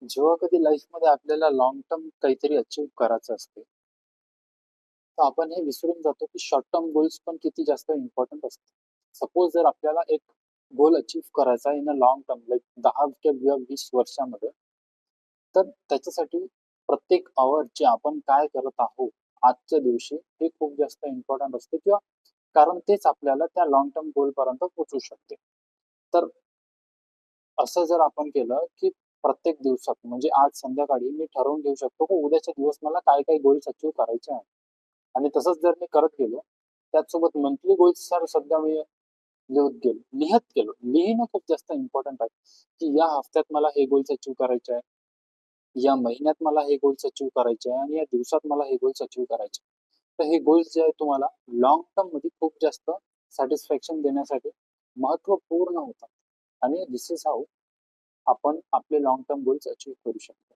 जेव्हा कधी लाईफमध्ये आपल्याला लॉंग टर्म काहीतरी अचीव्ह करायचं असते, तर आपण हे विसरून जातो की शॉर्ट टर्म गोल्स पण किती जास्त इम्पॉर्टंट असतात. सपोज जर आपल्याला एक गोल अचीव्ह करायचा in a long term like 10 किंवा 20 वर्षामध्ये, तर त्याच्यासाठी प्रत्येक आवर जे आपण काय करत आहोत आजच्या दिवशी हे खूप जास्त इम्पॉर्टंट असते किंवा कारण तेच आपल्याला त्या लॉंग टर्म गोल पर्यंत पोहोचू शकते. तर असं जर आपण केलं, की प्रत्येक दिवसात म्हणजे आज संध्याकाळी मी ठरवून घेऊ शकतो, की उद्याचे दिवस मला काय-काय गोल्स अचीव्ह करायचे आहेत. आणि तसंच जर मी करत गेलो, त्याचसोबत मंथली गोल्स तर सध्या मी लिहत गेलो. लिहिणं खूप जास्त इम्पोर्टंट आहे, की या हफ्त्यात मला हे गोल्स अचीव्ह करायचे आहे. या महिन्यात मला हे गोल्स अचीव्ह करायचे आहे आणि या दिवसात मला हे गोल्स अचीव्ह करायचे आहे. तर हे गोल्स जे आहेत तुम्हाला लाँग टर्ममध्ये खूप जास्त सॅटिस्फॅक्शन देण्यासाठी महत्त्वपूर्ण होतात आणि धिस इज हाऊ आपण आपले लाँग टर्म गोल्स अचीव्ह करू शकतो.